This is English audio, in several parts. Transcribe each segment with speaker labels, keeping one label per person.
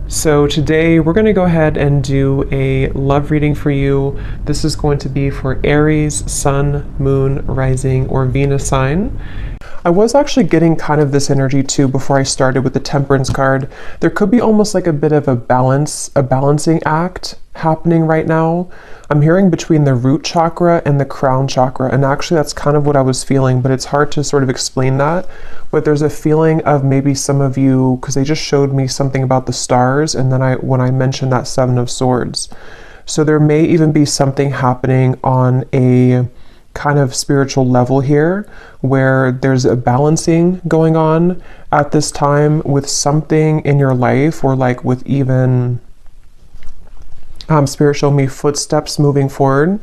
Speaker 1: So today we're going to go ahead and do a love reading for you. This is going to be for Aries, Sun, Moon, Rising, or Venus sign. I was actually getting kind of this energy too before I started with the Temperance card. There could be almost like a bit of a balancing act happening right now. I'm hearing between the root chakra and the crown chakra, and actually that's kind of what I was feeling, but it's hard to sort of explain that. But there's a feeling of maybe some of you, because they just showed me something about the stars, and then when I mentioned that Seven of Swords. So there may even be something happening on a kind of spiritual level here where there's a balancing going on at this time with something in your life, or like with even Spirit showed me footsteps moving forward.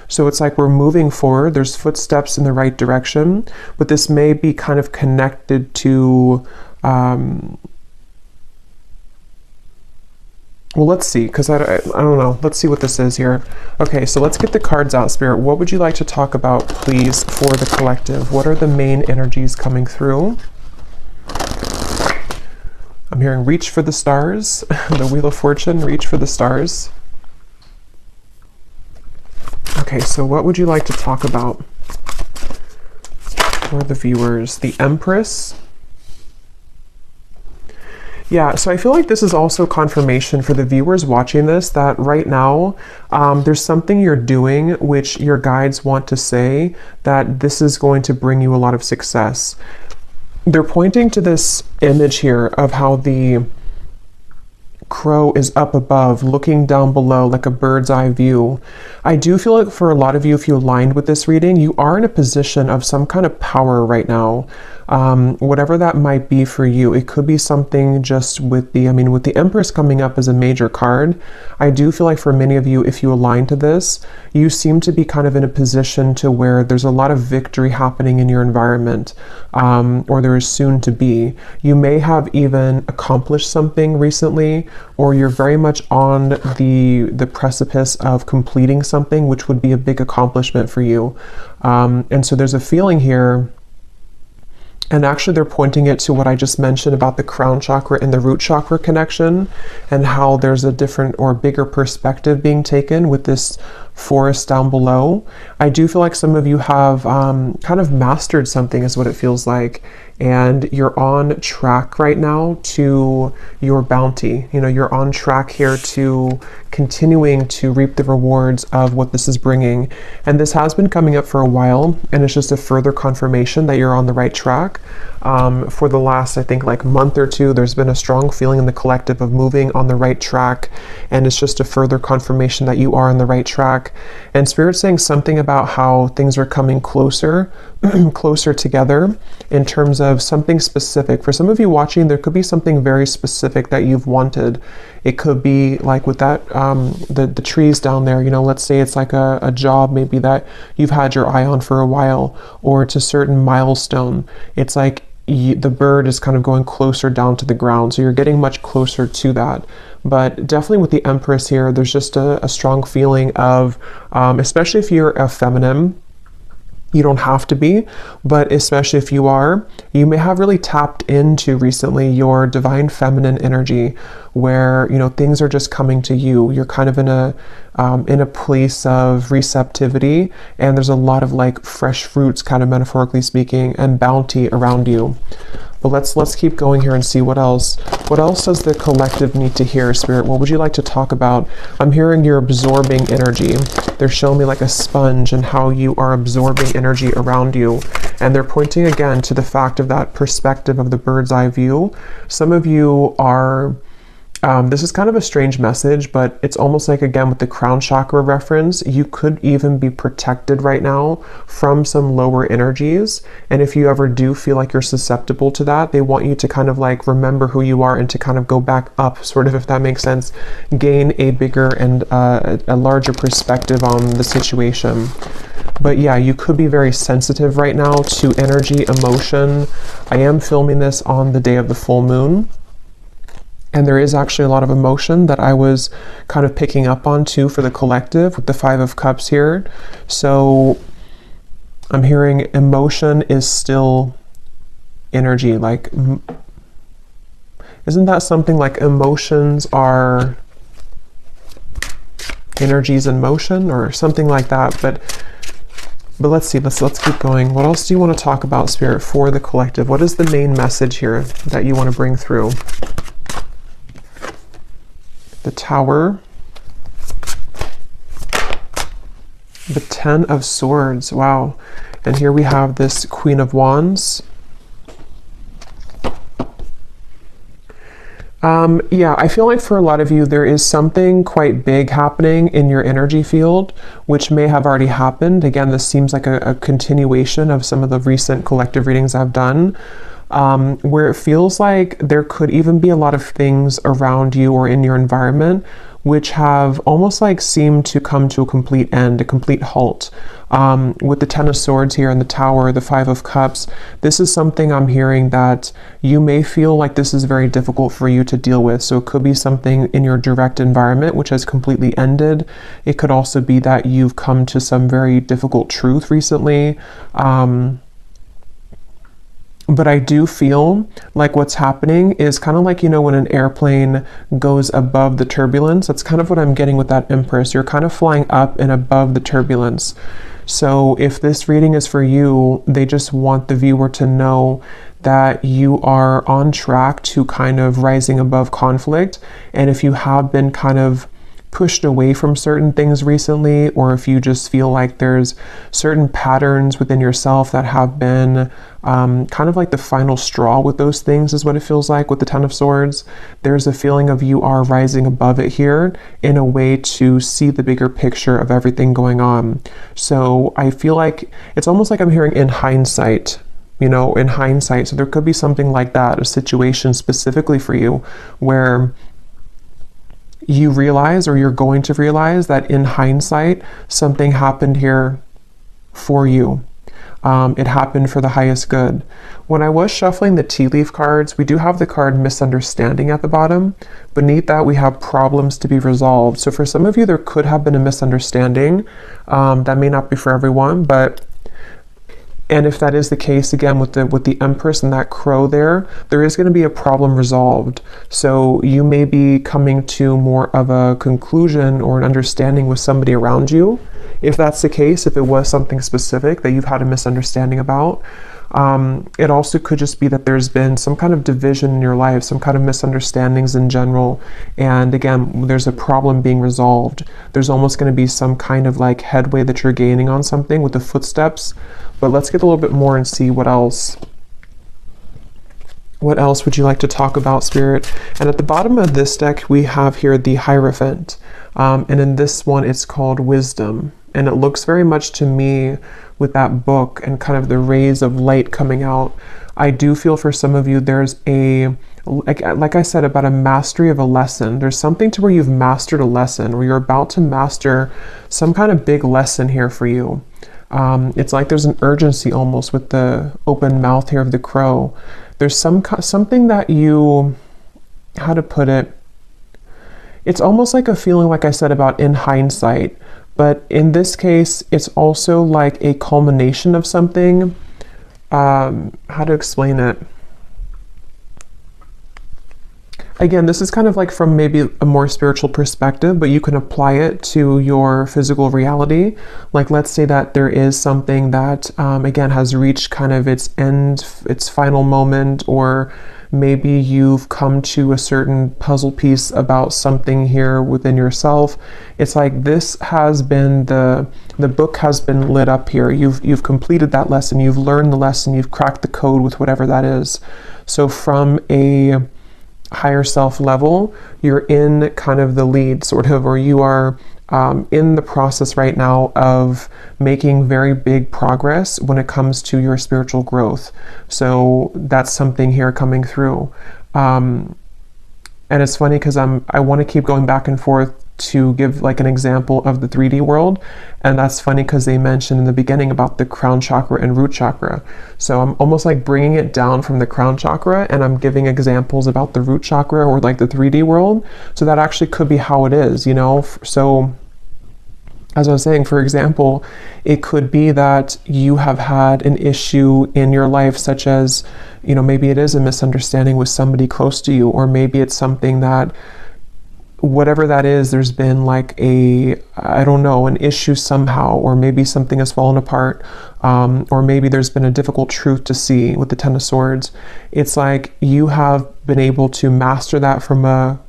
Speaker 1: So it's like we're moving forward, there's footsteps in the right direction, but this may be kind of connected to well, let's see, because I don't know. Let's see what this is here. Okay, so let's get the cards out, Spirit. What would you like to talk about, please, for the collective? What are the main energies coming through? I'm hearing reach for the stars. The Wheel of Fortune, reach for the stars. Okay, so what would you like to talk about for the viewers? The Empress. Yeah, so I feel like this is also confirmation for the viewers watching this that right now there's something you're doing which your guides want to say that this is going to bring you a lot of success. They're pointing to this image here of how the crow is up above looking down below like a bird's eye view. I do feel like for a lot of you, if you aligned with this reading, you are in a position of some kind of power right now. Whatever that might be for you, it could be something just with the Empress coming up as a major card. I do feel like for many of you, if you align to this, you seem to be kind of in a position to where there's a lot of victory happening in your environment, or there is soon to be. You may have even accomplished something recently, or you're very much on the precipice of completing something, which would be a big accomplishment for you. And so there's a feeling here. And actually they're pointing it to what I just mentioned about the crown chakra and the root chakra connection, and how there's a different or bigger perspective being taken with this forest down below. I do feel like some of you have kind of mastered something is what it feels like, and you're on track right now to your bounty. You know, you're on track here to continuing to reap the rewards of what this is bringing. And this has been coming up for a while, and it's just a further confirmation that you're on the right track. For the last, I think, like month or two, there's been a strong feeling in the collective of moving on the right track, and it's just a further confirmation that you are on the right track. And Spirit's saying something about how things are coming closer closer together in terms of something specific. For some of you watching, there could be something very specific that you've wanted. It could be like with that the trees down there, you know, let's say it's like a job maybe that you've had your eye on for a while, or it's a certain milestone. It's like the bird is kind of going closer down to the ground, so you're getting much closer to that. But definitely with the Empress here, there's just a strong feeling of, especially if you're a feminine, you don't have to be, but especially if you are, you may have really tapped into recently your divine feminine energy, where, you know, things are just coming to you. You're kind of in a place of receptivity, and there's a lot of like fresh fruits, kind of metaphorically speaking, and bounty around you. But let's keep going here and see what else. What else does the collective need to hear, Spirit? What would you like to talk about? I'm hearing you're absorbing energy. They're showing me like a sponge and how you are absorbing energy around you. And they're pointing again to the fact of that perspective of the bird's eye view. Some of you are this is kind of a strange message, but it's almost like, again, with the crown chakra reference, you could even be protected right now from some lower energies. And if you ever do feel like you're susceptible to that, they want you to kind of like remember who you are and to kind of go back up, sort of, if that makes sense, gain a bigger and a larger perspective on the situation. But yeah, you could be very sensitive right now to energy, emotion. I am filming this on the day of the full moon, and there is actually a lot of emotion that I was kind of picking up on too for the collective with the Five of Cups here. So I'm hearing emotion is still energy, like Isn't that something like emotions are energies in motion or something like that? But let's see, let's keep going. What else do you want to talk about, Spirit, for the collective? What is the main message here that you want to bring through? The Tower, the Ten of Swords. Wow. And here we have this Queen of Wands. Yeah, I feel like for a lot of you, there is something quite big happening in your energy field, which may have already happened. Again, this seems like a continuation of some of the recent collective readings I've done, where it feels like there could even be a lot of things around you or in your environment which have almost like seemed to come to a complete end, a complete halt. With the Ten of Swords here in the Tower, the Five of Cups, this is something I'm hearing that you may feel like this is very difficult for you to deal with. So it could be something in your direct environment which has completely ended. It could also be that you've come to some very difficult truth recently. But I do feel like what's happening is kind of like, you know, when an airplane goes above the turbulence, that's kind of what I'm getting with that Empress. You're kind of flying up and above the turbulence. So if this reading is for you, they just want the viewer to know that you are on track to kind of rising above conflict. And if you have been kind of pushed away from certain things recently, or if you just feel like there's certain patterns within yourself that have been kind of like the final straw with those things, is what it feels like with the Ten of Swords. There's a feeling of you are rising above it here in a way to see the bigger picture of everything going on. So I feel like it's almost like I'm hearing in hindsight, you know, in hindsight. So there could be something like that, a situation specifically for you where you realize, or you're going to realize, that in hindsight, something happened here for you. It happened for the highest good. When I was shuffling the tea leaf cards, we do have the card misunderstanding at the bottom. Beneath that, we have problems to be resolved. So for some of you, there could have been a misunderstanding. That may not be for everyone, and if that is the case, again, with the Empress and that crow there is going to be a problem resolved. So you may be coming to more of a conclusion or an understanding with somebody around you. If that's the case, if it was something specific that you've had a misunderstanding about, it also could just be that there's been some kind of division in your life, some kind of misunderstandings in general. And again, there's a problem being resolved. There's almost going to be some kind of like headway that you're gaining on something with the footsteps. But let's get a little bit more and see what else. What else would you like to talk about, Spirit? And at the bottom of this deck, we have here the Hierophant. And in this one, it's called Wisdom. And it looks very much to me with that book and kind of the rays of light coming out. I do feel for some of you, there's like I said, about a mastery of a lesson. There's something to where you've mastered a lesson, or you're about to master some kind of big lesson here for you. It's like there's an urgency almost with the open mouth here of the crow. There's something that you, how to put it, it's almost like a feeling, like I said, about in hindsight. But in this case, it's also like a culmination of something. How to explain it? Again, this is kind of like from maybe a more spiritual perspective, but you can apply it to your physical reality. Like, let's say that there is something that, again, has reached kind of its end, its final moment, or maybe you've come to a certain puzzle piece about something here within yourself. It's like this has been, the book has been lit up here. You've completed that lesson. You've learned the lesson. You've cracked the code with whatever that is. So from a higher self level, you're in kind of the lead, sort of, or you are in the process right now of making very big progress when it comes to your spiritual growth. So that's something here coming through. And it's funny because I want to keep going back and forth to give like an example of the 3D world. And that's funny because they mentioned in the beginning about the crown chakra and root chakra. So I'm almost like bringing it down from the crown chakra, and I'm giving examples about the root chakra or like the 3D world. So that actually could be how it is, you know? So as I was saying, for example, it could be that you have had an issue in your life, such as, you know, maybe it is a misunderstanding with somebody close to you, or maybe it's something that, whatever that is, there's been like a, I don't know, an issue somehow, or maybe something has fallen apart, or maybe there's been a difficult truth to see with the Ten of Swords. It's like you have been able to master that from a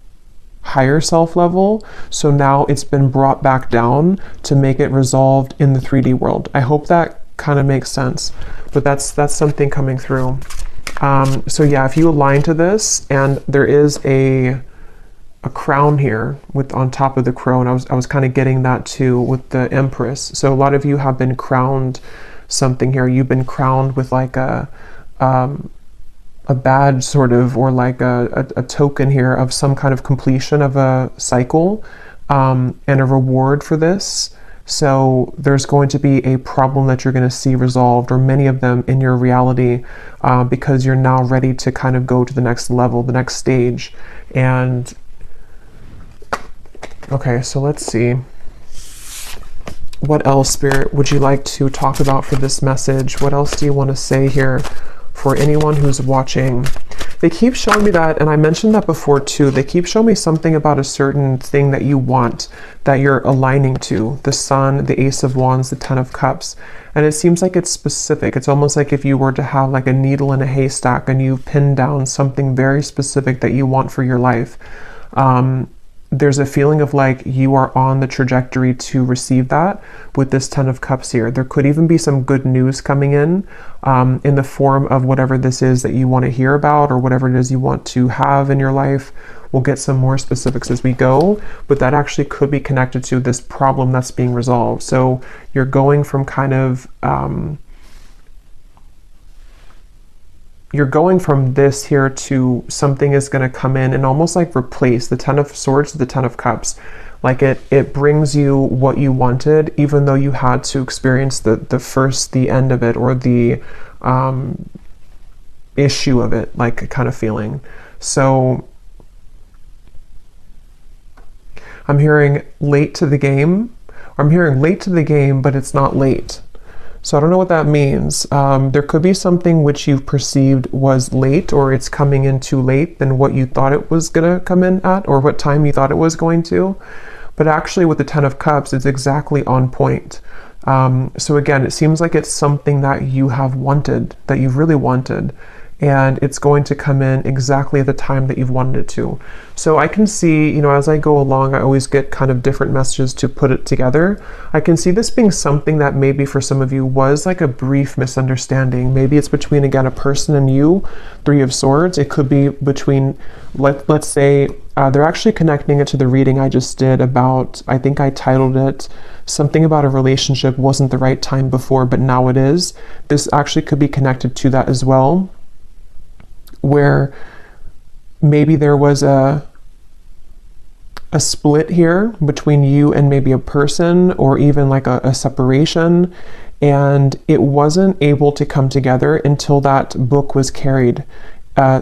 Speaker 1: higher self level, so now it's been brought back down to make it resolved in the 3D world. I hope that kind of makes sense, but that's something coming through. So yeah, if you align to this, and there is a crown here with on top of the crown, I was kind of getting that too with the Empress. So a lot of you have been something here. You've been crowned with like a badge sort of, or like a token here of some kind of completion of a cycle, and a reward for this. So there's going to be a problem that you're going to see resolved, or many of them in your reality, because you're now ready to kind of go to the next level, the next stage. And okay, so let's see. What else, Spirit, would you like to talk about for this message? What else do you want to say here for anyone who's watching? They keep showing me that, and I mentioned that before too, they keep showing me something about a certain thing that you want, that you're aligning to. The Sun, the Ace of Wands, the Ten of Cups. And it seems like it's specific. It's almost like if you were to have like a needle in a haystack and you pin down something very specific that you want for your life. There's a feeling of like you are on the trajectory to receive that with this Ten of Cups here. There could even be some good news coming in the form of whatever this is that you want to hear about, or whatever it is you want to have in your life. We'll get some more specifics as we go, but that actually could be connected to this problem that's being resolved. So you're going from kind of you're going from this here to something is going to come in and almost like replace the Ten of Swords to the Ten of Cups. Like it brings you what you wanted, even though you had to experience the end of it, or the issue of it, like kind of feeling. So I'm hearing late to the game. I'm hearing late to the game, but it's not late. So I don't know what that means. There could be something which you've perceived was late, or it's coming in too late than what you thought it was going to come in at, or what time you thought it was going to. But actually with the Ten of Cups, it's exactly on point. So again, it seems like it's something that you have wanted, that you've really wanted, and it's going to come in exactly at the time that you've wanted it to. So I can see, you know, as I go along, I always get kind of different messages to put it together. I can see this being something that maybe for some of you was like a brief misunderstanding. Maybe it's between, again, a person and you, Three of Swords. It could be between, let's say, they're actually connecting it to the reading I just did about, I think I titled it something about a relationship wasn't the right time before, but now it is. This actually could be connected to that as well, where maybe there was a split here between you and maybe a person, or even like a separation, and it wasn't able to come together until that book was carried.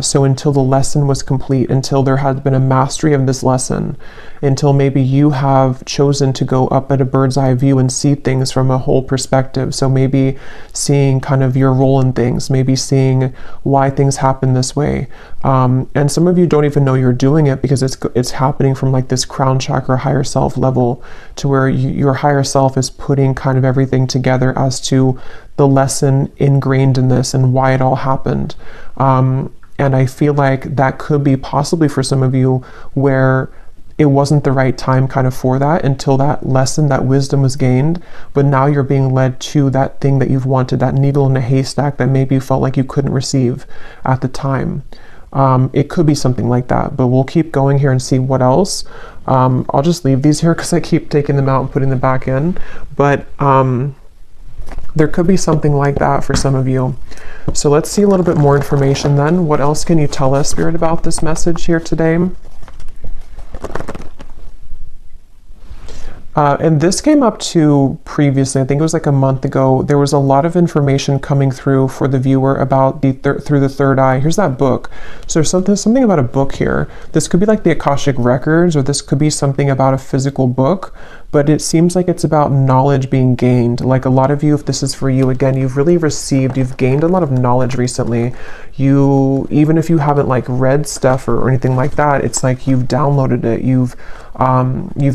Speaker 1: So until the lesson was complete, until there had been a mastery of this lesson, until maybe you have chosen to go up at a bird's eye view and see things from a whole perspective. So maybe seeing kind of your role in things, maybe seeing why things happen this way. And some of you don't even know you're doing it, because it's happening from like this crown chakra higher self level, to where your higher self is putting kind of everything together as to the lesson ingrained in this and why it all happened. And I feel like that could be possibly for some of you where it wasn't the right time kind of for that, until that lesson, that wisdom was gained, but now you're being led to that thing that you've wanted, that needle in a haystack that maybe you felt like you couldn't receive at the time. It could be something like that, but we'll keep going here and see what else. I'll just leave these here because I keep taking them out and putting them back in, but there could be something like that for some of you. So let's see a little bit more information then. What else can you tell us, Spirit, about this message here today? And this came up too previously. I think it was like a month ago. There was a lot of information coming through for the viewer about through the third eye. Here's that book. So there's something about a book here. This could be like the Akashic Records, or this could be something about a physical book, but it seems like it's about knowledge being gained. Like a lot of you, if this is for you, again, you've gained a lot of knowledge recently. Even if you haven't like read stuff or anything like that, it's like you've downloaded it, you've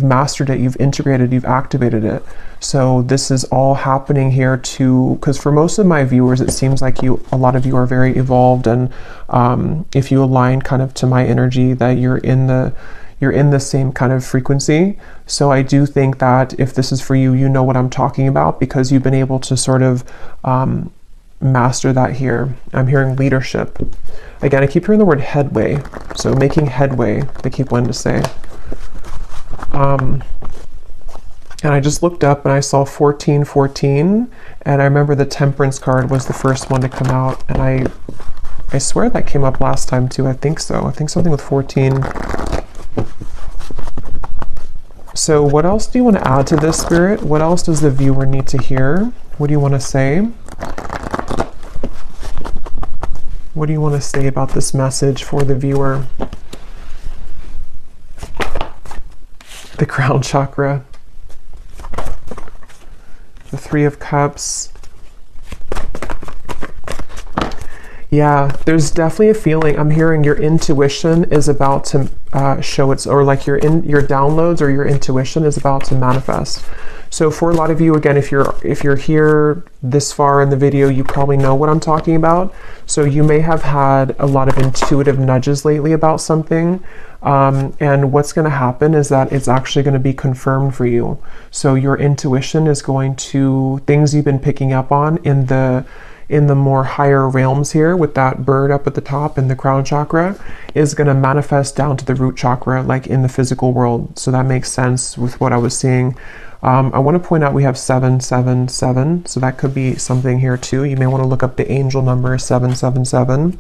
Speaker 1: mastered it, you've integrated, you've activated it. So this is all happening here too, because for most of my viewers, it seems like a lot of you are very evolved, and if you align kind of to my energy, that you're in the same kind of frequency. So I do think that if this is for you, you know what I'm talking about, because you've been able to sort of master that here. I'm hearing leadership. Again, I keep hearing the word headway. So making headway, they keep wanting to say. And I just looked up and I saw 1414, and I remember the Temperance card was the first one to come out, and I swear that came up last time too. I think so. I think something with 14. So what else do you want to add to this, Spirit? What else does the viewer need to hear? What do you want to say? What do you want to say about this message for the viewer? The crown chakra. The Three of Cups. Yeah, there's definitely a feeling. I'm hearing your intuition is about to show its, or like your downloads or your intuition is about to manifest. So for a lot of you, again, if you're here this far in the video, you probably know what I'm talking about. So you may have had a lot of intuitive nudges lately about something. And what's going to happen is that it's actually going to be confirmed for you. So your intuition is going to, things you've been picking up on in the more higher realms here with that bird up at the top in the crown chakra, is going to manifest down to the root chakra, like in the physical world. So that makes sense with what I was seeing. I want to point out we have 777, so that could be something here too. You may want to look up the angel number 777.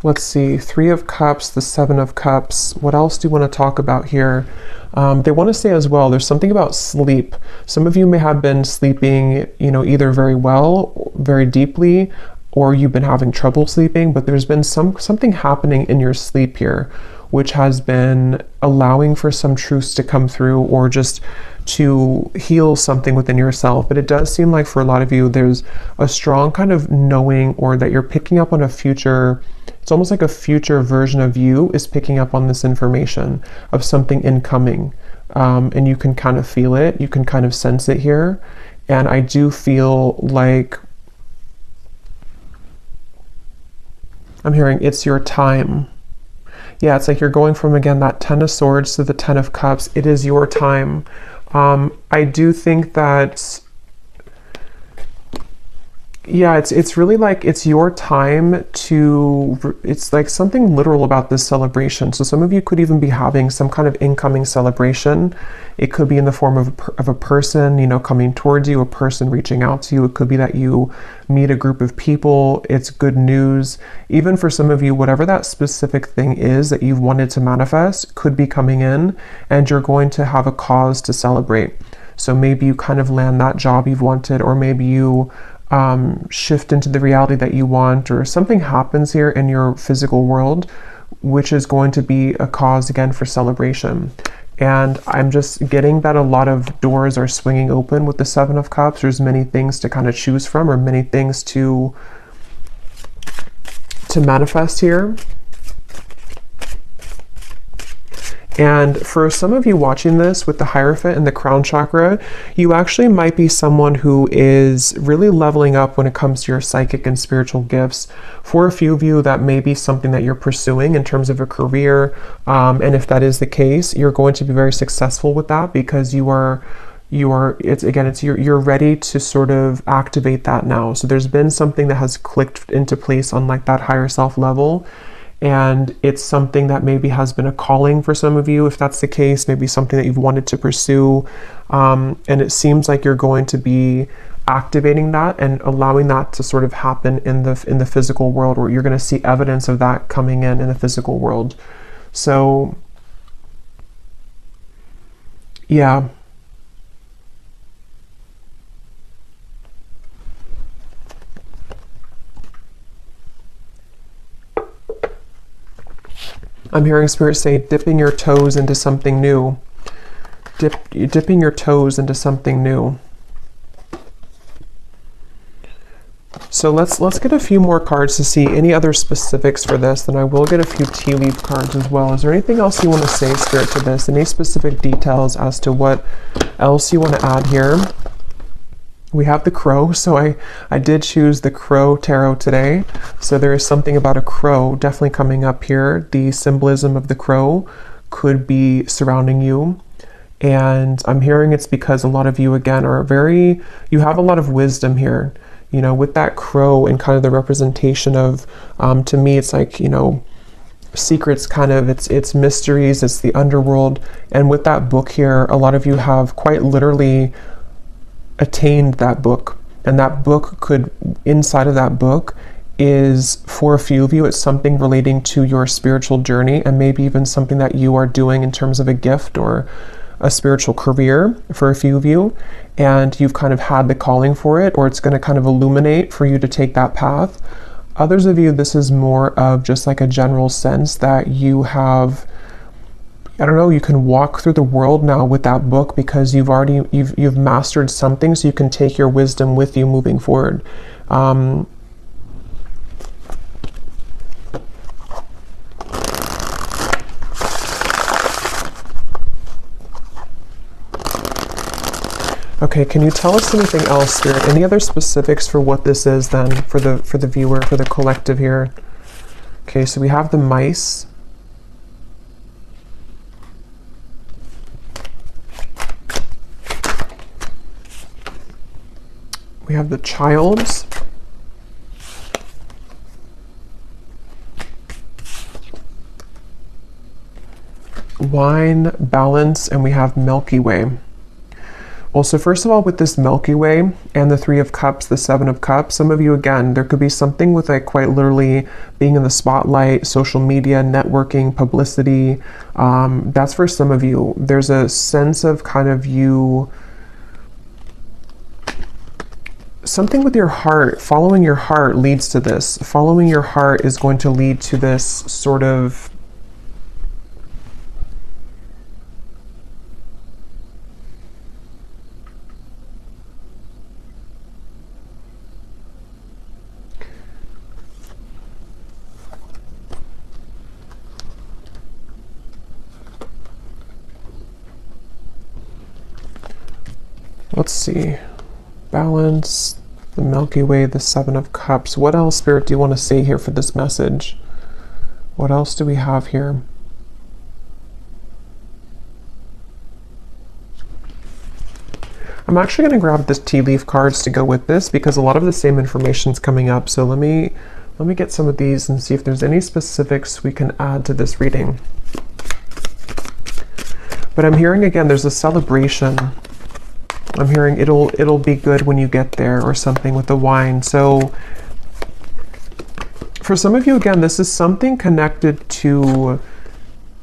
Speaker 1: Let's see, Three of Cups, the Seven of Cups. What else do you want to talk about here? They want to say as well, there's something about sleep. Some of you may have been sleeping, either very well, very deeply, or you've been having trouble sleeping, but there's been something happening in your sleep here, which has been allowing for some truths to come through, or just to heal something within yourself. But it does seem like for a lot of you, there's a strong kind of knowing, or that you're picking up on a future. It's almost like a future version of you is picking up on this information of something incoming. And you can kind of feel it. You can kind of sense it here. And I do feel like I'm hearing it's your time. Yeah, it's like you're going from, again, that Ten of Swords to the Ten of Cups. It is your time. I do think that, yeah, it's really like it's your time to, it's like something literal about this celebration. So some of you could even be having some kind of incoming celebration. It could be in the form of a person, coming towards you, a person reaching out to you. It could be that you meet a group of people. It's good news. Even for some of you, whatever that specific thing is that you've wanted to manifest could be coming in, and you're going to have a cause to celebrate. So maybe you kind of land that job you've wanted, or maybe you shift into the reality that you want, or something happens here in your physical world, which is going to be a cause again for celebration. And I'm just getting that a lot of doors are swinging open with the Seven of Cups. There's many things to kind of choose from, or many things to manifest here. And for some of you watching this with the Hierophant and the crown chakra, you actually might be someone who is really leveling up when it comes to your psychic and spiritual gifts. For a few of you, that may be something that you're pursuing in terms of a career. And if that is the case, you're going to be very successful with that, because you're ready to sort of activate that now. So there's been something that has clicked into place on like that higher self level. And it's something that maybe has been a calling for some of you, if that's the case, maybe something that you've wanted to pursue. And it seems like you're going to be activating that and allowing that to sort of happen in the physical world, where you're going to see evidence of that coming in the physical world. So yeah. I'm hearing Spirit say dipping your toes into something new. Dipping your toes into something new. So let's get a few more cards to see any other specifics for this. Then I will get a few tea leaf cards as well. Is there anything else you want to say, Spirit, to this? Any specific details as to what else you want to add here? We have the crow, so I did choose the crow tarot today. So there is something about a crow definitely coming up here. The symbolism of the crow could be surrounding you. And I'm hearing it's because a lot of you, again, you have a lot of wisdom here. You know, with that crow and kind of the representation of, to me, it's like, you know, secrets, kind of, it's mysteries, it's the underworld. And with that book here, a lot of you have quite literally attained that book. And that book could, inside of that book, is, for a few of you, it's something relating to your spiritual journey, and maybe even something that you are doing in terms of a gift or a spiritual career for a few of you, and you've kind of had the calling for it, or it's going to kind of illuminate for you to take that path. Others of you, this is more of just like a general sense that you have, I don't know, you can walk through the world now with that book because you've mastered something, so you can take your wisdom with you moving forward. Okay, can you tell us anything else, Spirit? Any other specifics for what this is then, for the viewer, for the collective here? Okay, so we have the mice. We have the childs. Wine, balance, and we have Milky Way. Well, so first of all, with this Milky Way and the Three of Cups, the Seven of Cups, some of you, again, there could be something with like quite literally being in the spotlight, social media, networking, publicity. That's for some of you. There's a sense of kind of you, something with your heart, following your heart leads to this. Following your heart is going to lead to this sort of let's see, balance, the Milky Way, the Seven of Cups. What else, Spirit, do you want to say here for this message? What else do we have here? I'm actually going to grab this tea leaf cards to go with this because a lot of the same information is coming up. So let me get some of these and see if there's any specifics we can add to this reading. But I'm hearing, again, there's a celebration. I'm hearing it'll be good when you get there, or something with the wine. So for some of you, again, this is something connected to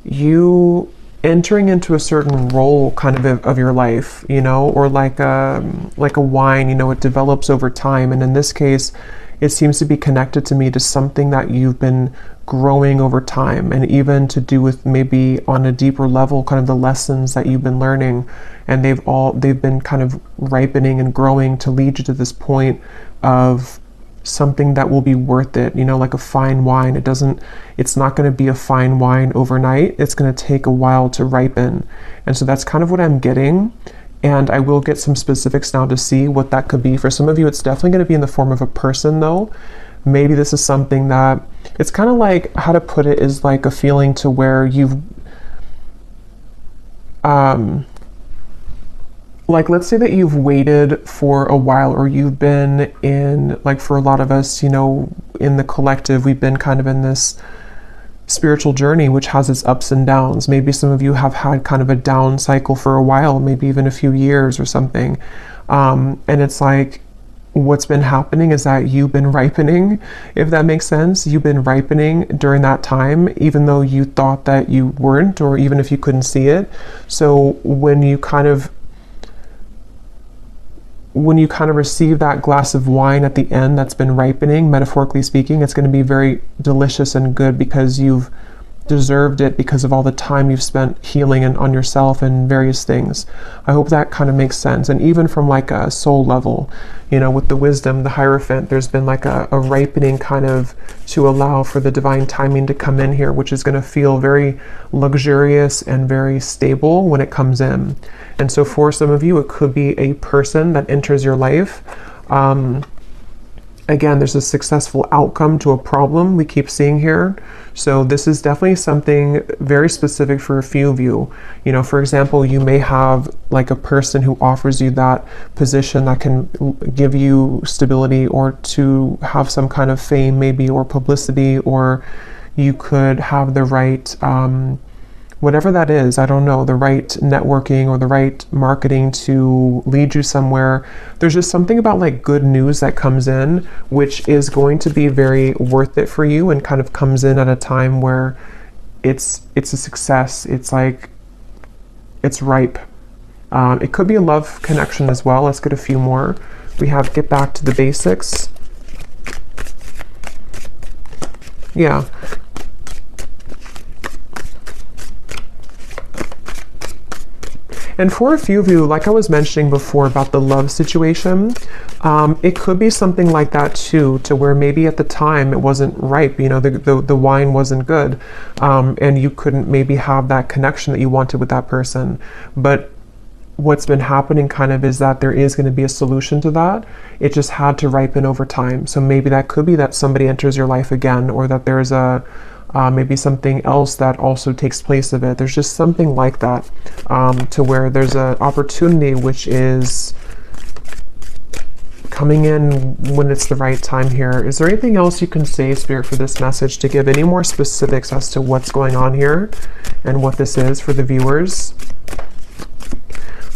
Speaker 1: you entering into a certain role kind of your life, you know, or like a wine, you know, it develops over time. And in this case, it seems to be connected to me to something that you've been growing over time, and even to do with maybe on a deeper level, kind of the lessons that you've been learning, and they've been kind of ripening and growing to lead you to this point of something that will be worth it, you know, like a fine wine. It's not going to be a fine wine overnight. It's going to take a while to ripen. And so that's kind of what I'm getting. And I will get some specifics now to see what that could be. For some of you, it's definitely going to be in the form of a person, though. Maybe this is something that, it's kind of like, how to put it, is like a feeling to where you've, like, let's say that you've waited for a while, or you've been in, like, for a lot of us, you know, in the collective, we've been kind of in this spiritual journey, which has its ups and downs. Maybe some of you have had kind of a down cycle for a while, maybe even a few years or something. And it's like, what's been happening is that you've been ripening, if that makes sense. You've been ripening during that time, even though you thought that you weren't, or even if you couldn't see it. So when you kind of receive that glass of wine at the end that's been ripening, metaphorically speaking, it's going to be very delicious and good because you've deserved it because of all the time you've spent healing and on yourself and various things. I hope that kind of makes sense. And even from like a soul level, you know, with the wisdom, the Hierophant, there's been like a ripening kind of to allow for the divine timing to come in here, which is going to feel very luxurious and very stable when it comes in. And so for some of you, it could be a person that enters your life. Again, there's a successful outcome to a problem we keep seeing here. So this is definitely something very specific for a few of you. You know, for example, you may have like a person who offers you that position that can give you stability, or to have some kind of fame maybe, or publicity, or you could have the right whatever that is, I don't know, the right networking or the right marketing to lead you somewhere. There's just something about like good news that comes in, which is going to be very worth it for you, and kind of comes in at a time where it's a success. It's like, it's ripe. It could be a love connection as well. Let's get a few more. We have get back to the basics. Yeah. And for a few of you, like I was mentioning before about the love situation, it could be something like that too, to where maybe at the time it wasn't ripe, you know, the wine wasn't good, and you couldn't maybe have that connection that you wanted with that person. But what's been happening kind of is that there is going to be a solution to that. It just had to ripen over time. So maybe that could be that somebody enters your life again, or that there's a maybe something else that also takes place of it. There's just something like that, to where there's an opportunity which is coming in when it's the right time here. Is there anything else you can say, Spirit, for this message, to give any more specifics as to what's going on here and what this is for the viewers?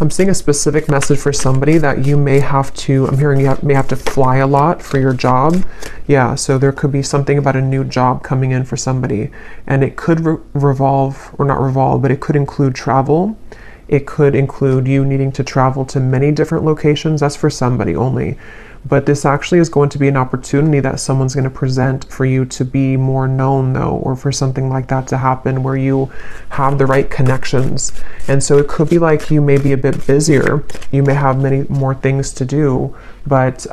Speaker 1: I'm seeing a specific message for somebody that you may have to, I'm hearing you may have to fly a lot for your job. Yeah, so there could be something about a new job coming in for somebody. And it could revolve, or not revolve, but it could include travel. It could include you needing to travel to many different locations. That's for somebody only. But this actually is going to be an opportunity that someone's going to present for you to be more known, though, or for something like that to happen where you have the right connections. And so it could be like you may be a bit busier. You may have many more things to do, but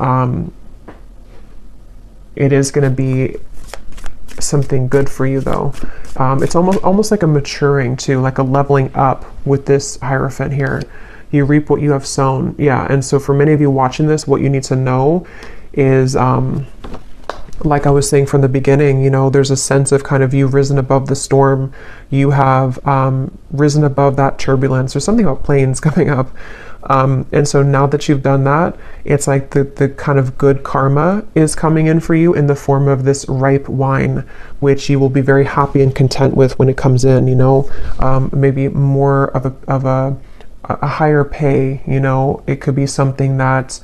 Speaker 1: it is going to be something good for you, though. It's almost like a maturing too, like a leveling up with this Hierophant here. You reap what you have sown. Yeah, and so for many of you watching this, what you need to know is, like I was saying from the beginning, you know, there's a sense of kind of you've risen above the storm. You have risen above that turbulence. There's something about planes coming up. And so now that you've done that, it's like the kind of good karma is coming in for you in the form of this ripe wine, which you will be very happy and content with when it comes in, you know, maybe more of a higher pay, you know. It could be something that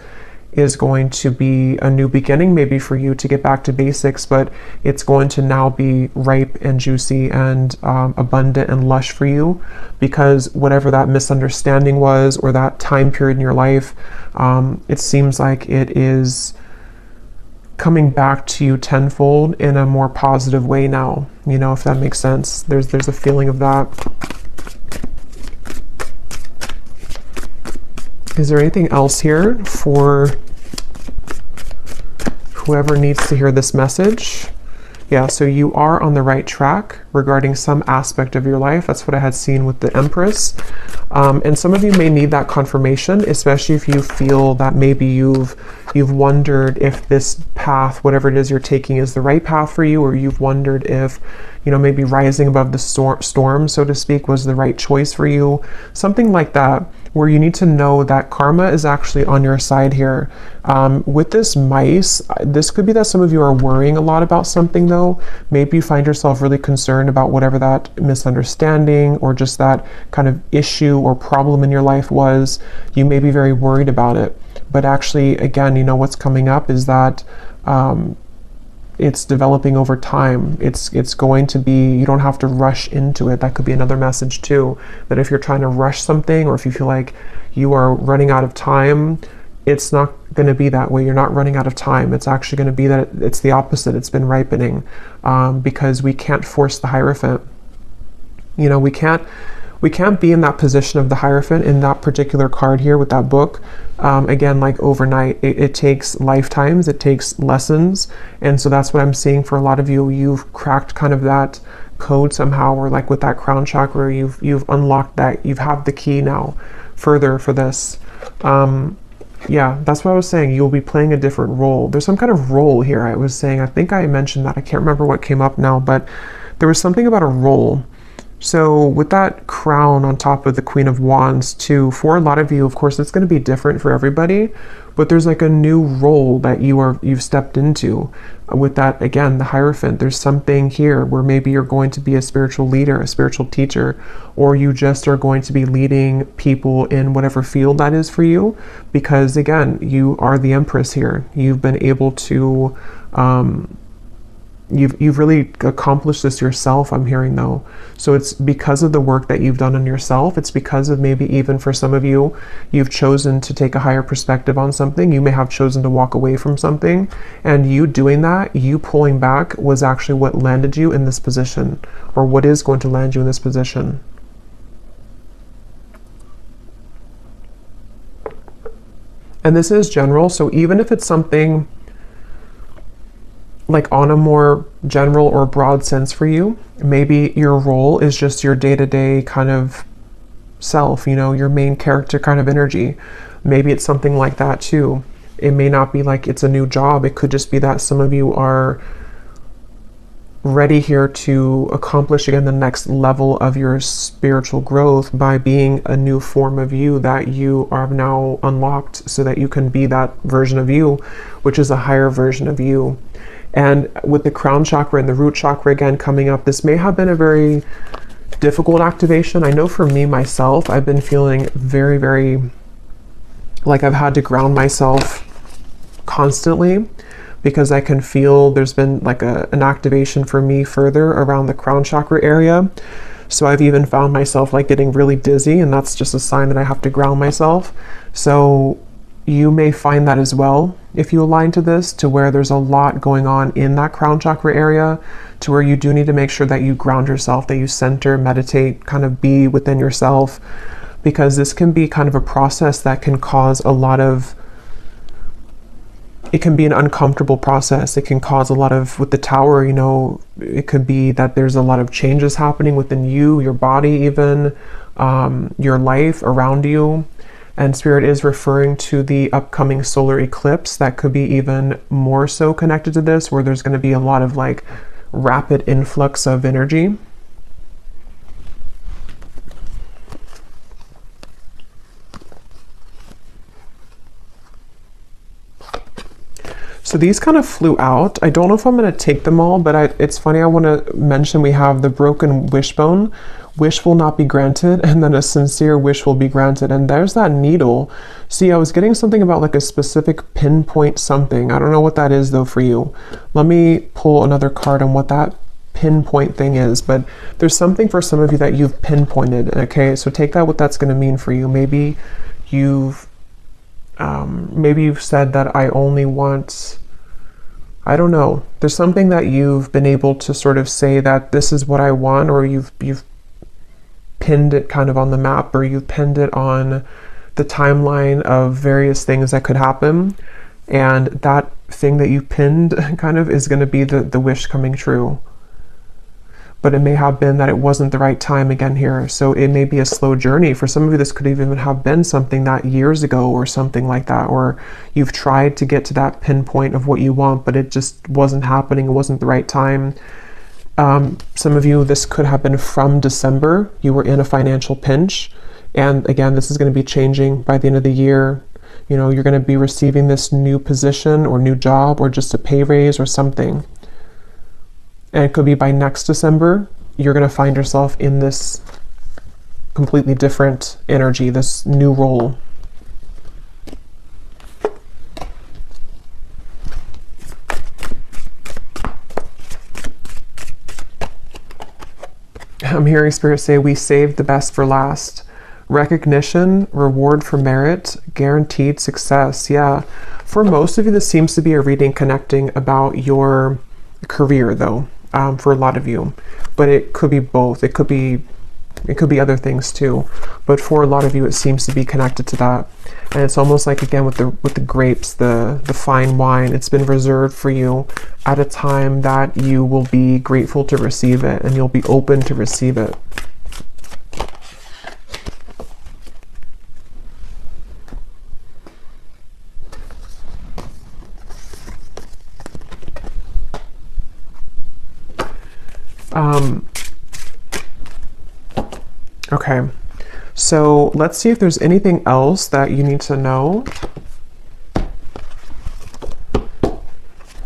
Speaker 1: is going to be a new beginning, maybe for you to get back to basics, but it's going to now be ripe and juicy and abundant and lush for you, because whatever that misunderstanding was, or that time period in your life, it seems like it is coming back to you tenfold in a more positive way now, you know, if that makes sense. There's a feeling of that. Is there anything else here for whoever needs to hear this message? Yeah, so you are on the right track regarding some aspect of your life. That's what I had seen with the Empress. And some of you may need that confirmation, especially if you feel that maybe you've wondered if this path, whatever it is you're taking, is the right path for you, or you've wondered if, you know, maybe rising above the storm, so to speak, was the right choice for you. Something like that, where you need to know that karma is actually on your side here. With this mice, this could be that some of you are worrying a lot about something though. Maybe you find yourself really concerned about whatever that misunderstanding or just that kind of issue or problem in your life was. You may be very worried about it. But actually, again, you know, what's coming up is that it's developing over time. It's going to be, you don't have to rush into it. That could be another message too, that if you're trying to rush something or if you feel like you are running out of time, it's not going to be that way. You're not running out of time. It's actually going to be that it's the opposite. It's been ripening, because we can't force the Hierophant. You know, we can't be in that position of the Hierophant in that particular card here with that book. Again, like overnight, it takes lifetimes, it takes lessons. And so that's what I'm seeing for a lot of you. You've cracked kind of that code somehow, or like with that crown chakra, you've unlocked that, you've have the key now further for this. Yeah, that's what I was saying. You'll be playing a different role. There's some kind of role here. I was saying, I think I mentioned that. I can't remember what came up now, but there was something about a role. So with that crown on top of the Queen of Wands too, for a lot of you, of course, it's going to be different for everybody, but there's like a new role that you've stepped into. With that, again, the Hierophant, there's something here where maybe you're going to be a spiritual leader, a spiritual teacher, or you just are going to be leading people in whatever field that is for you, because again, you are the Empress here. You've been able to, You've really accomplished this yourself, I'm hearing though. So it's because of the work that you've done on yourself. It's because of maybe even for some of you, you've chosen to take a higher perspective on something. You may have chosen to walk away from something, and you doing that, you pulling back was actually what landed you in this position, or what is going to land you in this position. And this is general, so even if it's something like on a more general or broad sense for you, maybe your role is just your day-to-day kind of self, you know, your main character kind of energy. Maybe it's something like that too. It may not be like it's a new job. It could just be that some of you are ready here to accomplish again the next level of your spiritual growth by being a new form of you that you are now unlocked, so that you can be that version of you, which is a higher version of you. And with the crown chakra and the root chakra again coming up, this may have been a very difficult activation. I know for me, myself, I've been feeling very, very like I've had to ground myself constantly, because I can feel there's been like an activation for me further around the crown chakra area. So I've even found myself like getting really dizzy, and that's just a sign that I have to ground myself. So you may find that as well if you align to this, to where there's a lot going on in that crown chakra area, to where you do need to make sure that you ground yourself, that you center, meditate, kind of be within yourself, because this can be kind of a process that can cause a lot of, it can be an uncomfortable process. It can cause a lot of, with the tower, you know, it could be that there's a lot of changes happening within you, your body even, your life around you. And Spirit is referring to the upcoming solar eclipse that could be even more so connected to this, where there's going to be a lot of like rapid influx of energy. So these kind of flew out. I don't know if I'm going to take them all, but it's funny. I want to mention we have the broken wishbone. Wish will not be granted, and then a sincere wish will be granted. And there's that needle. See, I was getting something about like a specific pinpoint something. I don't know what that is though for you. Let me pull another card on what that pinpoint thing is, but there's something for some of you that you've pinpointed. Okay, so take that, what that's going to mean for you. Maybe you've said that I only want, I don't know. There's something that you've been able to sort of say that this is what I want, or you've pinned it kind of on the map, or you've pinned it on the timeline of various things that could happen. And that thing that you pinned kind of is going to be the wish coming true. But it may have been that it wasn't the right time again here. So it may be a slow journey. For some of you, this could even have been something that years ago or something like that, or you've tried to get to that pinpoint of what you want, but it just wasn't happening. It wasn't the right time. Some of you, this could have been from December. You were in a financial pinch And again, this is going to be changing by the end of the year. You know, you're going to be receiving this new position or new job or just a pay raise or something. And it could be by next December, you're going to find yourself in this completely different energy, this new role. I'm hearing Spirit say, we saved the best for last. Recognition, reward for merit, guaranteed success. Yeah, for most of you, this seems to be a reading connecting about your career, though, for a lot of you. But it could be both. It could be other things too. But for a lot of you, it seems to be connected to that. And it's almost like, again, with the grapes, the fine wine, it's been reserved for you at a time that you will be grateful to receive it, and you'll be open to receive it. Okay, so let's see if there's anything else that you need to know.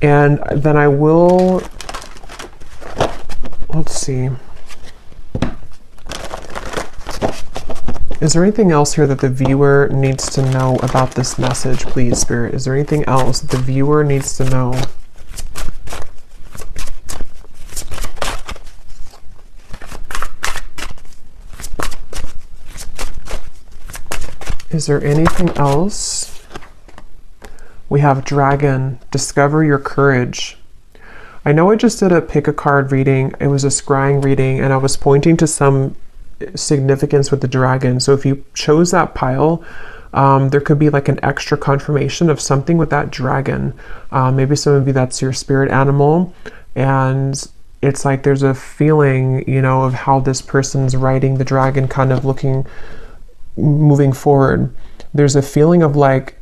Speaker 1: And then I will, let's see. Is there anything else here that the viewer needs to know about this message, please, Spirit? Is there anything else that the viewer needs to know? Is there anything else? We have Dragon. Discover your courage. I know I just did a pick a card reading. It was a scrying reading, and I was pointing to some significance with the dragon. So if you chose that pile, there could be like an extra confirmation of something with that dragon. Maybe some of you, that's your spirit animal, and it's like there's a feeling, you know, of how this person's riding the dragon, kind of moving forward. There's a feeling of like,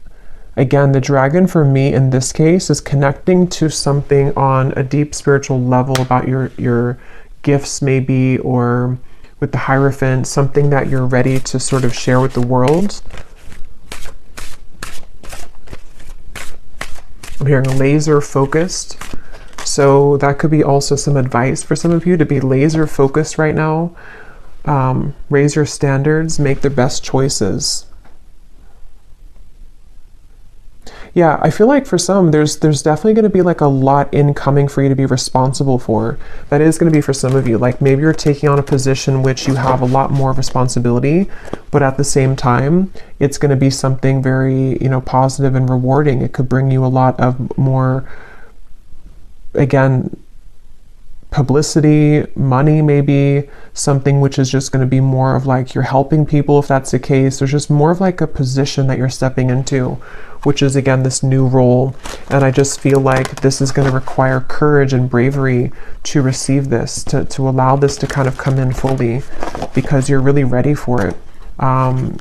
Speaker 1: again, the dragon for me in this case is connecting to something on a deep spiritual level about your gifts maybe, or with the Hierophant, something that you're ready to sort of share with the world. I'm hearing laser focused. So that could be also some advice for some of you to be laser focused right now. Raise your standards, make the best choices. Yeah, I feel like for some, there's definitely going to be like a lot incoming for you to be responsible for. That is going to be for some of you. Like maybe you're taking on a position which you have a lot more responsibility, but at the same time, it's going to be something very, you know, positive and rewarding. It could bring you a lot of more, again, publicity, money, maybe something which is just going to be more of like you're helping people, if that's the case. There's just more of like a position that you're stepping into, which is again this new role. And I just feel like this is going to require courage and bravery to receive this, to allow this to kind of come in fully, because you're really ready for it.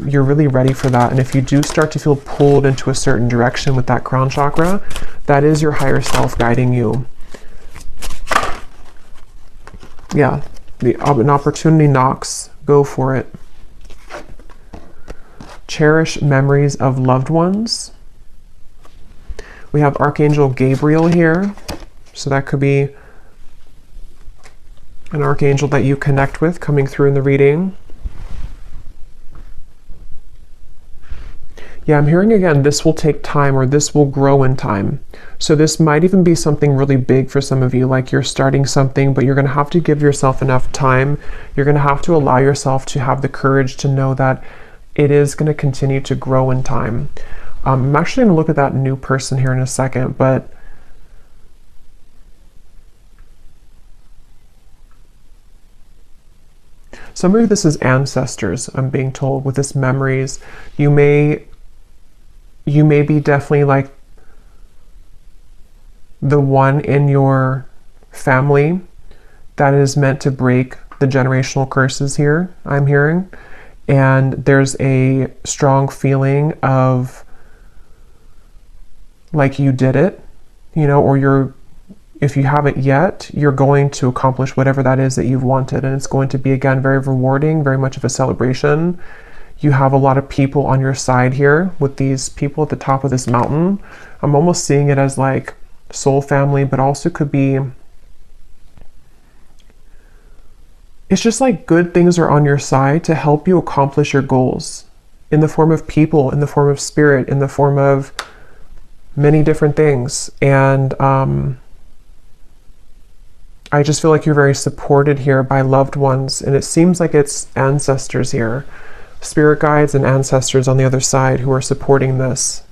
Speaker 1: You're really ready for that. And if you do start to feel pulled into a certain direction with that crown chakra, that is your higher self guiding you. Yeah, an opportunity knocks, go for it. Cherish memories of loved ones. We have Archangel Gabriel here. So that could be an archangel that you connect with coming through in the reading. Yeah, I'm hearing again, this will take time, or this will grow in time. So this might even be something really big for some of you, like you're starting something, but you're going to have to give yourself enough time. You're going to have to allow yourself to have the courage to know that it is going to continue to grow in time. I'm actually going to look at that new person here in a second, but some of you, this is ancestors, I'm being told, with this memories. You may be definitely like the one in your family that is meant to break the generational curses here, I'm hearing. And there's a strong feeling of like you did it, you know, or if you haven't yet, you're going to accomplish whatever that is that you've wanted. And it's going to be, again, very rewarding, very much of a celebration. You have a lot of people on your side here with these people at the top of this mountain. I'm almost seeing it as like soul family, but also could be, it's just like good things are on your side to help you accomplish your goals in the form of people, in the form of spirit, in the form of many different things. And I just feel like you're very supported here by loved ones, and it seems like it's ancestors here, spirit guides and ancestors on the other side who are supporting this.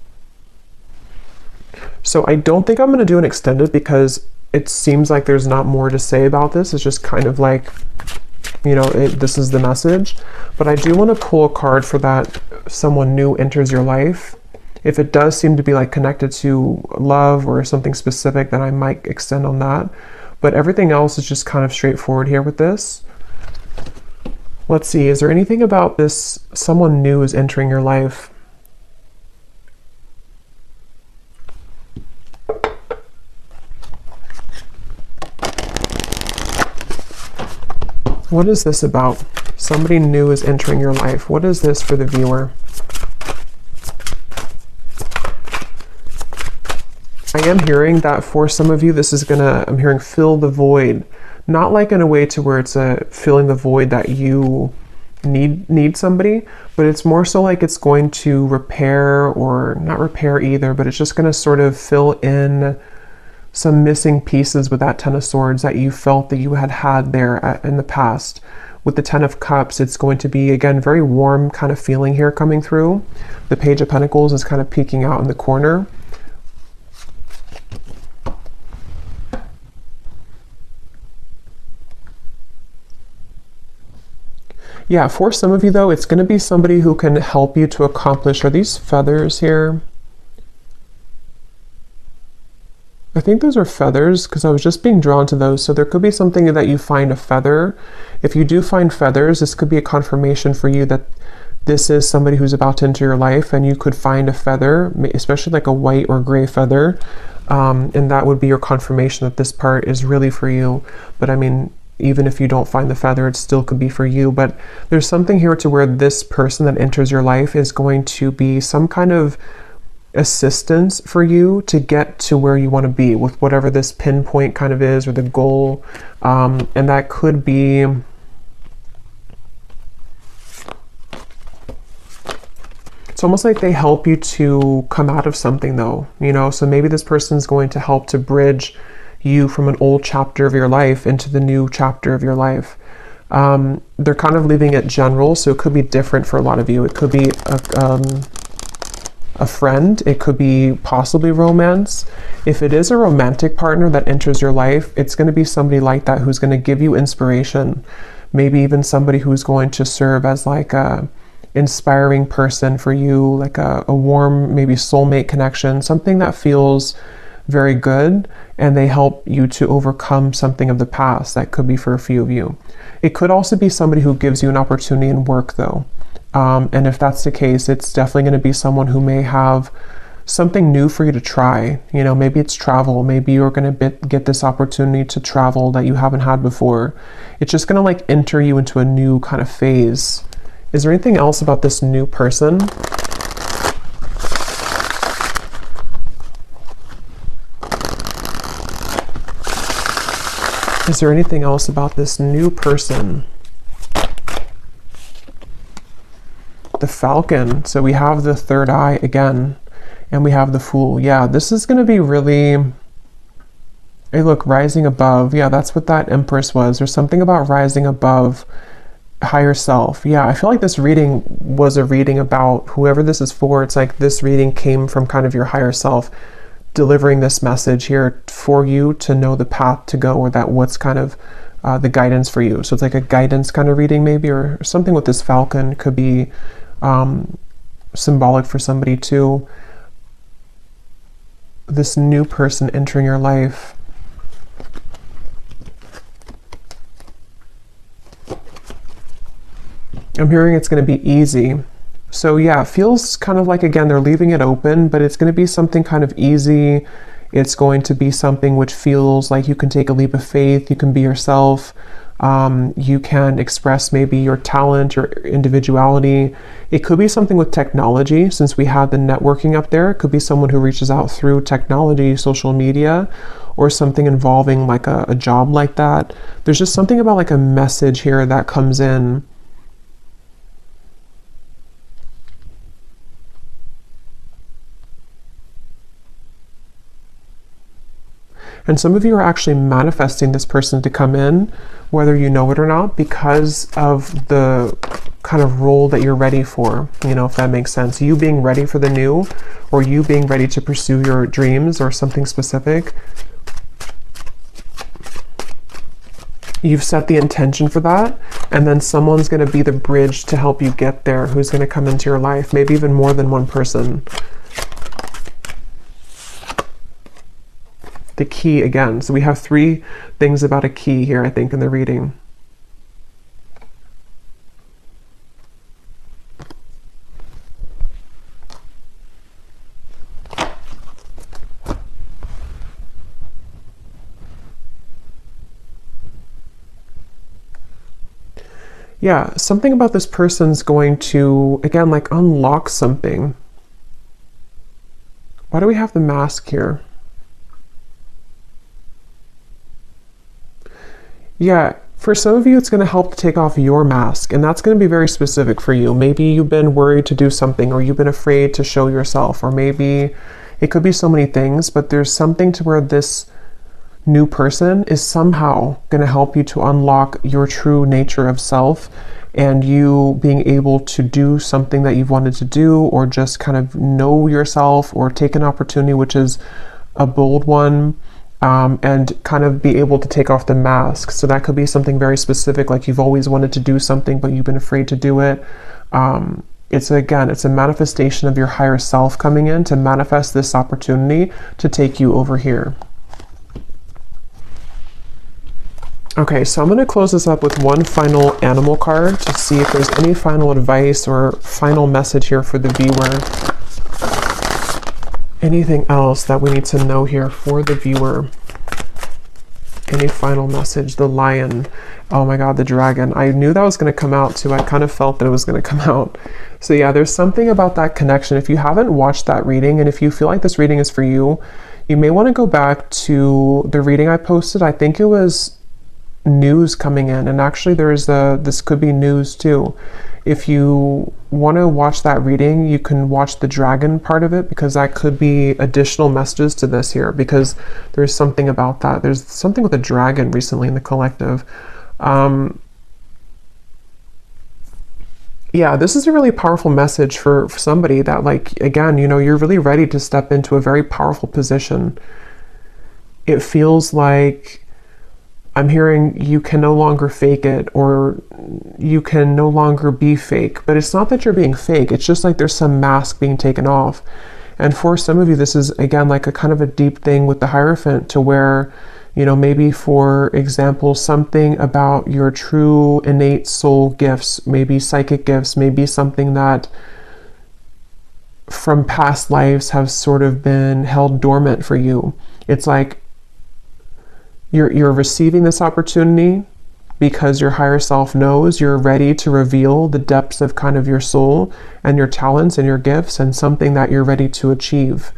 Speaker 1: So I don't think I'm going to do an extended because it seems like there's not more to say about this. It's just kind of like, you know, this is the message. But I do want to pull a card for that someone new enters your life. If it does seem to be like connected to love or something specific, then I might extend on that. But everything else is just kind of straightforward here with this. Let's see, is there anything about this someone new is entering your life? What is this about? Somebody new is entering your life. What is this for the viewer? I am hearing that for some of you, this is gonna, I'm hearing fill the void. Not like in a way to where it's a filling the void that you need somebody, but it's more so like it's going to repair, or not repair either, but it's just gonna sort of fill in some missing pieces with that Ten of Swords that you felt that you had there in the past. With the Ten of Cups, it's going to be, again, very warm kind of feeling here coming through. The Page of Pentacles is kind of peeking out in the corner. Yeah, for some of you though, it's going to be somebody who can help you to accomplish, are these feathers here? I think those are feathers because I was just being drawn to those. So there could be something that you find a feather. If you do find feathers, this could be a confirmation for you that this is somebody who's about to enter your life, and you could find a feather, especially like a white or gray feather. And that would be your confirmation that this part is really for you. But I mean, even if you don't find the feather, it still could be for you. But there's something here to where this person that enters your life is going to be some kind of assistance for you to get to where you want to be with whatever this pinpoint kind of is, or the goal. And that could be, it's almost like they help you to come out of something though, you know. So maybe this person is going to help to bridge you from an old chapter of your life into the new chapter of your life. They're kind of leaving it general, so it could be different for a lot of you. It could be a friend, it could be possibly romance. If it is a romantic partner that enters your life, it's going to be somebody like that who's going to give you inspiration. Maybe even somebody who's going to serve as like a inspiring person for you, like a warm, maybe soulmate connection, something that feels very good, and they help you to overcome something of the past. That could be for a few of you. It could also be somebody who gives you an opportunity in work though. And if that's the case, it's definitely going to be someone who may have something new for you to try. You know, maybe it's travel. Maybe you're going to get this opportunity to travel that you haven't had before. It's just going to like enter you into a new kind of phase. Is there anything else about this new person? Is there anything else about this new person? The Falcon. So we have the third eye again, and we have the Fool. Yeah, this is going to be really, hey look, rising above. Yeah, that's what that Empress was. There's something about rising above higher self. Yeah, I feel like this reading was a reading about whoever this is for. It's like this reading came from kind of your higher self delivering this message here for you to know the path to go, or that what's kind of the guidance for you. So it's like a guidance kind of reading maybe, or something with this Falcon could be symbolic for somebody too. This new person entering your life. I'm hearing it's going to be easy. So yeah, it feels kind of like, again, they're leaving it open, but it's going to be something kind of easy. It's going to be something which feels like you can take a leap of faith. You can be yourself. You can express maybe your talent, your individuality. It could be something with technology, since we had the networking up there. It could be someone who reaches out through technology, social media, or something involving like a job like that. There's just something about like a message here that comes in. And some of you are actually manifesting this person to come in, whether you know it or not, because of the kind of role that you're ready for, you know, if that makes sense. You being ready for the new, or you being ready to pursue your dreams or something specific. You've set the intention for that, and then someone's going to be the bridge to help you get there, who's going to come into your life, maybe even more than one person. The key again. So we have 3 things about a key here, I think, in the reading. Yeah, something about this person's going to, again, like unlock something. Why do we have the mask here? Yeah, for some of you, it's going to help to take off your mask, and that's going to be very specific for you. Maybe you've been worried to do something, or you've been afraid to show yourself, or maybe it could be so many things, but there's something to where this new person is somehow going to help you to unlock your true nature of self, and you being able to do something that you've wanted to do, or just kind of know yourself, or take an opportunity, which is a bold one. And kind of be able to take off the mask. So that could be something very specific, like you've always wanted to do something, but you've been afraid to do it. It's a manifestation of your higher self coming in to manifest this opportunity to take you over here. Okay, so I'm going to close this up with one final animal card to see if there's any final advice or final message here for the viewer. Anything else that we need to know here for the viewer? Any final message? The lion. Oh my God, the dragon. I knew that was going to come out too. I kind of felt that it was going to come out. So yeah, there's something about that connection. If you haven't watched that reading, and if you feel like this reading is for you, you may want to go back to the reading I posted. I think it was news coming in, and actually this could be news too. If you want to watch that reading, you can watch the dragon part of it, because that could be additional messages to this here, because there's something about that. There's something with a dragon recently in the collective. Yeah, this is a really powerful message for somebody that, like, again, you know, you're really ready to step into a very powerful position. It feels like I'm hearing you can no longer fake it, or you can no longer be fake. But it's not that you're being fake. It's just like there's some mask being taken off. And for some of you, this is, again, like a kind of a deep thing with the Hierophant, to where, you know, maybe, for example, something about your true innate soul gifts, maybe psychic gifts, maybe something that from past lives have sort of been held dormant for you. It's like you're receiving this opportunity because your higher self knows you're ready to reveal the depths of kind of your soul and your talents and your gifts, and something that you're ready to achieve.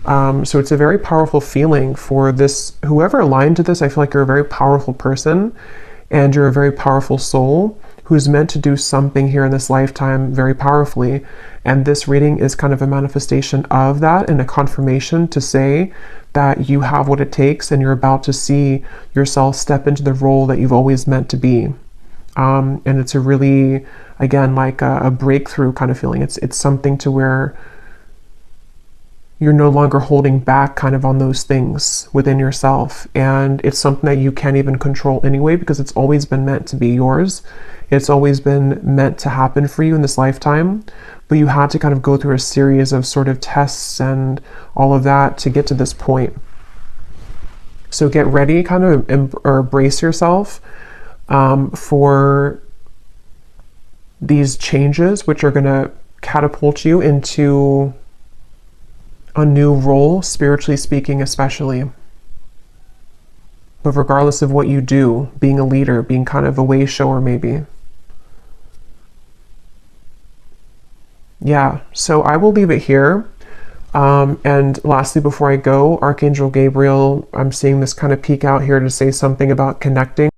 Speaker 1: So it's a very powerful feeling for this, whoever aligned to this. I feel like you're a very powerful person, and you're a very powerful soul who's meant to do something here in this lifetime very powerfully. And this reading is kind of a manifestation of that, and a confirmation to say that you have what it takes, and you're about to see yourself step into the role that you've always meant to be. And it's a really, again, like a breakthrough kind of feeling. It's something to where you're no longer holding back kind of on those things within yourself. And it's something that you can't even control anyway, because it's always been meant to be yours. It's always been meant to happen for you in this lifetime. But you had to kind of go through a series of sort of tests and all of that to get to this point. So get ready, kind of embrace yourself for these changes, which are going to catapult you into a new role, spiritually speaking, especially. But regardless of what you do, being a leader, being kind of a way shower maybe. Yeah, so I will leave it here. And lastly, before I go, Archangel Gabriel, I'm seeing this kind of peek out here to say something about connecting.